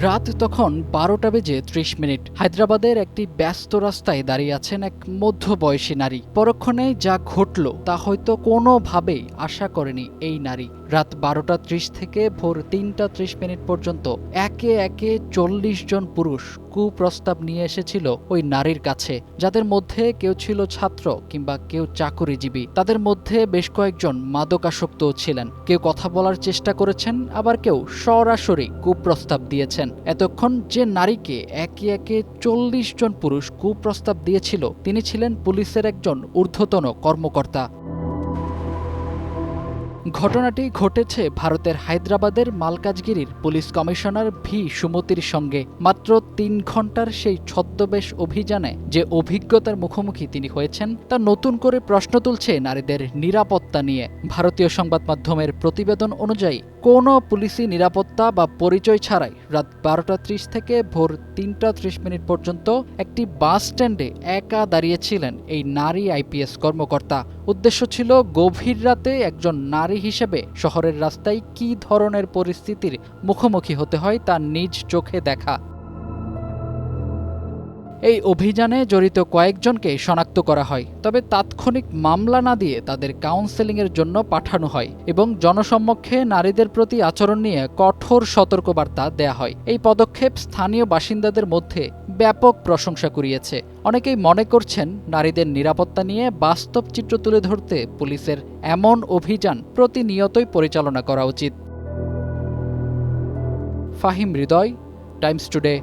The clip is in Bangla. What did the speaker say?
রাত তখন ১২টা বেজে ৩০ মিনিট। হায়দ্রাবাদের একটি ব্যস্ত রাস্তায় দাঁড়িয়ে আছেন এক মধ্যবয়সী নারী। পরক্ষণে যা ঘটল তা হয়তো কোনোভাবেই আশা করেনি এই নারী। রাত ১২টা ৩০ থেকে ভোর ৩টা ৩০ পর্যন্ত একে একে ৪০ জন পুরুষ কুপ্রস্তাব নিয়ে এসেছিল ওই নারীর কাছে, যাদের মধ্যে কেউ ছিল ছাত্র কিংবা কেউ চাকুরিজীবী। তাদের মধ্যে বেশ কয়েকজন মাদকাসক্তও ছিলেন। কেউ কথা বলার চেষ্টা করেছেন, আবার কেউ সরাসরি কুপ্রস্তাব দিয়েছেন। এতক্ষণ যে নারীকে একে একে ৪০ জন পুরুষ কুপ্রস্তাব দিয়েছিল, তিনি ছিলেন পুলিশের একজন ঊর্ধ্বতন কর্মকর্তা। ঘটনাটি ঘটেছে ভারতের হায়দ্রাবাদের মালকাজগিরির পুলিশ কমিশনার ভি সুমতির সঙ্গে। মাত্র ৩ ঘন্টার সেই ছদ্মবেশ অভিযানে যে অভিজ্ঞতার মুখোমুখি তিনি হয়েছেন, তা নতুন করে প্রশ্ন তুলছে নারীদের নিরাপত্তা নিয়ে। ভারতীয় সংবাদ মাধ্যমের প্রতিবেদন অনুযায়ী কোনো পুলিশি নিরাপত্তা বা পরিচয় ছাড়াই রাত ১২টা ৩০ থেকে ভোর ৩টা ৩০ পর্যন্ত একটি বাস স্ট্যান্ডে একা দাঁড়িয়েছিলেন এই নারী আইপিএস কর্মকর্তা। উদ্দেশ্য ছিল গভীর রাতে একজন নারী হিসেবে শহরের রাস্তায় কী ধরনের পরিস্থিতির মুখোমুখি হতে হয় তা নিজ চোখে দেখা। এই অভিযানে জড়িত কয়েকজনকে শনাক্ত করা হয়, তবে তাৎক্ষণিক মামলা না দিয়ে তাদের কাউন্সেলিংয়ের জন্য পাঠানো হয় এবং জনসম্মুখে নারীদের প্রতি আচরণ নিয়ে কঠোর সতর্কবার্তা দেয়া হয়। এই পদক্ষেপ স্থানীয় বাসিন্দাদের মধ্যে ব্যাপক প্রশংসা কুড়িয়েছে। অনেকেই মনে করছেন, নারীদের নিরাপত্তা নিয়ে বাস্তব চিত্র তুলে ধরতে পুলিশের এমন অভিযান প্রতিনিয়তই পরিচালনা করা উচিত। ফাহিম হৃদয়, টাইমস টুডে।